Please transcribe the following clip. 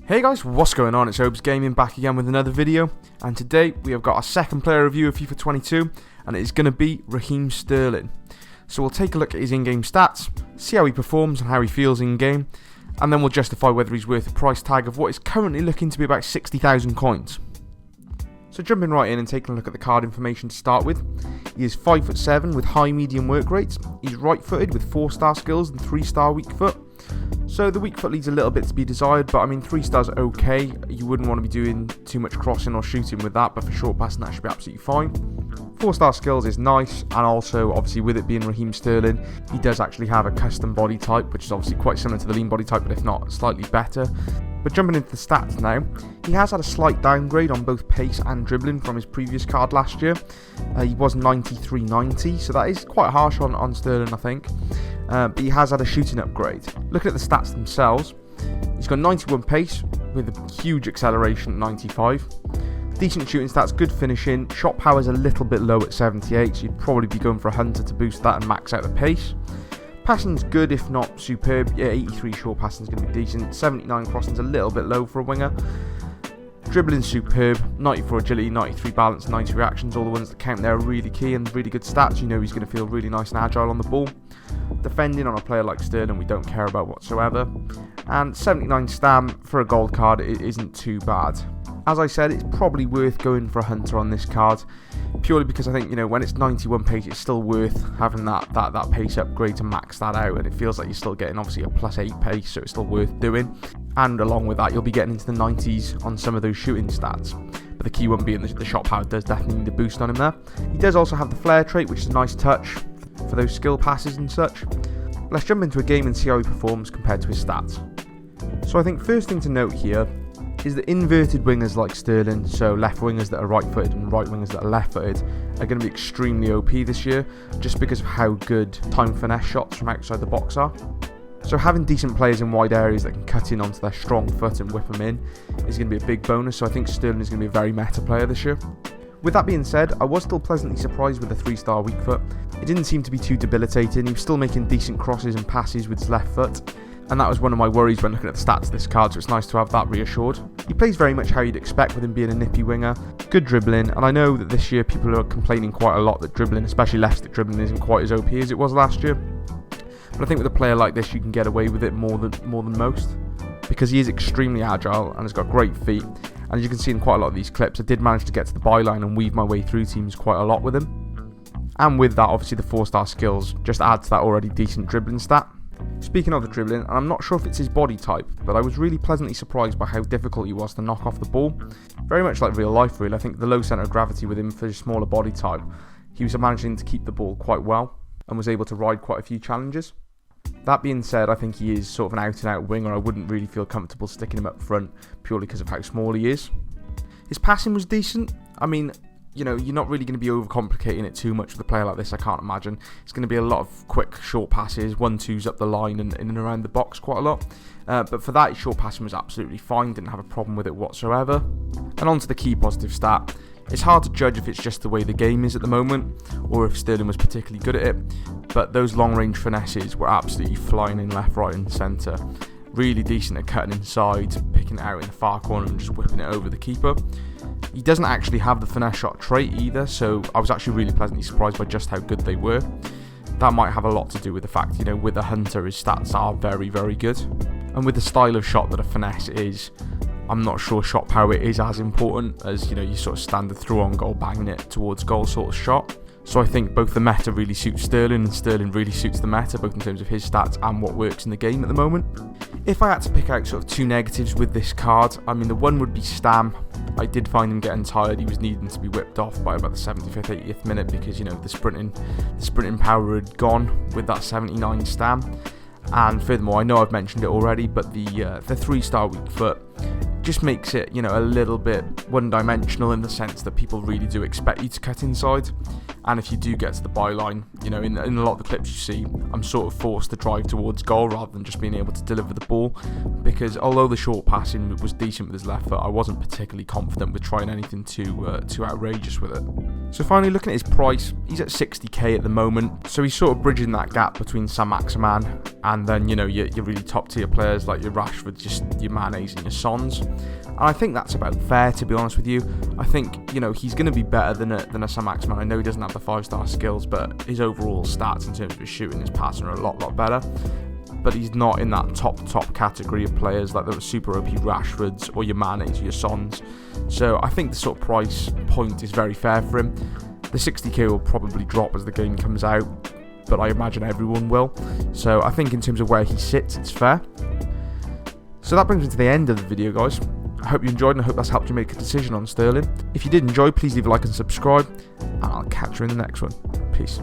Hey guys, what's going on? It's Obezgaming back again with another video, and today we have got our second player review of FIFA 22, and it is going to be Raheem Sterling. So we'll take a look at his in-game stats, see how he performs and how he feels in-game, and then we'll justify whether he's worth a price tag of what is currently looking to be about 60,000 coins. So jumping right in and taking a look at the card information to start with, he is 5'7" with high medium work rates, he's right-footed with 4-star skills and 3-star weak foot. So the weak foot leaves a little bit to be desired, but I mean 3 stars are okay. You wouldn't want to be doing too much crossing or shooting with that, but for short passing that should be absolutely fine. 4-star skills is nice, and also obviously with it being Raheem Sterling, he does actually have a custom body type, which is obviously quite similar to the lean body type, but if not slightly better. But jumping into the stats now, he has had a slight downgrade on both pace and dribbling from his previous card last year. He was 93-90, so that is quite harsh on Sterling, I think. But he has had a shooting upgrade. Looking at the stats themselves, he's got 91 pace with a huge acceleration at 95. Decent shooting stats, good finishing. Shot power is a little bit low at 78, so you'd probably be going for a hunter to boost that and max out the pace. Passing's good, if not superb. Yeah, 83 short passing's going to be decent. 79 crossing's a little bit low for a winger. Dribbling's superb. 94 agility, 93 balance, 90 reactions. All the ones that count there are really key and really good stats. You know he's going to feel really nice and agile on the ball. Defending on a player like Sterling we don't care about whatsoever. And 79 stam for a gold card it isn't too bad. As I said, it's probably worth going for a hunter on this card, purely because I think, you know, when it's 91 pace, it's still worth having that pace upgrade to max that out, and it feels like you're still getting obviously a +8 pace, so it's still worth doing. And along with that, you'll be getting into the 90s on some of those shooting stats. But the key one being the shot power does definitely need a boost on him there. He does also have the flare trait, which is a nice touch for those skill passes and such. Let's jump into a game and see how he performs compared to his stats. So I think first thing to note here is that inverted wingers like Sterling, so left wingers that are right-footed and right wingers that are left-footed, are going to be extremely OP this year, just because of how good time finesse shots from outside the box are. So having decent players in wide areas that can cut in onto their strong foot and whip them in is going to be a big bonus, so I think Sterling is going to be a very meta player this year. With that being said, I was still pleasantly surprised with the 3-star weak foot. It didn't seem to be too debilitating. He was still making decent crosses and passes with his left foot, and that was one of my worries when looking at the stats of this card, so it's nice to have that reassured. He plays very much how you'd expect with him being a nippy winger, good dribbling, and I know that this year people are complaining quite a lot that dribbling, especially left-stick dribbling, isn't quite as OP as it was last year. But I think with a player like this you can get away with it more than most, because he is extremely agile and has got great feet, and as you can see in quite a lot of these clips, I did manage to get to the byline and weave my way through teams quite a lot with him. And with that, obviously the 4-star skills just add to that already decent dribbling stat. Speaking of the dribbling, and I'm not sure if it's his body type, but I was really pleasantly surprised by how difficult he was to knock off the ball. Very much like real life really. I think the low centre of gravity with him for his smaller body type, he was managing to keep the ball quite well and was able to ride quite a few challenges. That being said, I think he is sort of an out-and-out winger. I wouldn't really feel comfortable sticking him up front purely because of how small he is. His passing was decent. I mean, you know, you're not really going to be overcomplicating it too much with a player like this, I can't imagine. It's going to be a lot of quick, short passes, 1-2s up the line and in and around the box quite a lot. But for that, his short passing was absolutely fine, didn't have a problem with it whatsoever. And on to the key positive stat. It's hard to judge if it's just the way the game is at the moment, or if Sterling was particularly good at it, but those long-range finesses were absolutely flying in left, right and centre. Really decent at cutting inside, picking it out in the far corner and just whipping it over the keeper. He doesn't actually have the finesse shot trait either, so I was actually really pleasantly surprised by just how good they were. That might have a lot to do with the fact, you know, with the hunter his stats are very, very good. And with the style of shot that a finesse is, I'm not sure shot power is as important as, you know, your sort of standard through on goal, banging it towards goal sort of shot. So I think both the meta really suits Sterling and Sterling really suits the meta, both in terms of his stats and what works in the game at the moment. If I had to pick out sort of 2 negatives with this card, I mean the one would be Stam. I did find him getting tired. He was needing to be whipped off by about the 75th, 80th minute because, you know, the sprinting power had gone with that 79 Stam. And furthermore, I know I've mentioned it already, but the 3-star weak foot just makes it, you know, a little bit one-dimensional in the sense that people really do expect you to cut inside. And if you do get to the byline, you know, in a lot of the clips you see, I'm sort of forced to drive towards goal rather than just being able to deliver the ball, because although the short passing was decent with his left foot, I wasn't particularly confident with trying anything too outrageous with it. So finally, looking at his price, he's at 60k at the moment, so he's sort of bridging that gap between Saint-Maximin and then, you know, your really top tier players like your Rashford, just your Manes and your Sons. And I think that's about fair, to be honest with you. I think, you know, he's going to be better than a Saint-Maximin. I know he doesn't have the 5-star skills, but his overall stats in terms of his shooting, his passing are a lot better. But he's not in that top category of players like the super OP Rashfords or your Manes or your Sons. So I think the sort of price point is very fair for him. The 60k will probably drop as the game comes out, but I imagine everyone will. So I think in terms of where he sits, it's fair. So that brings me to the end of the video, guys. I hope you enjoyed, and I hope that's helped you make a decision on Sterling. If you did enjoy, please leave a like and subscribe, and I'll catch you in the next one. Peace.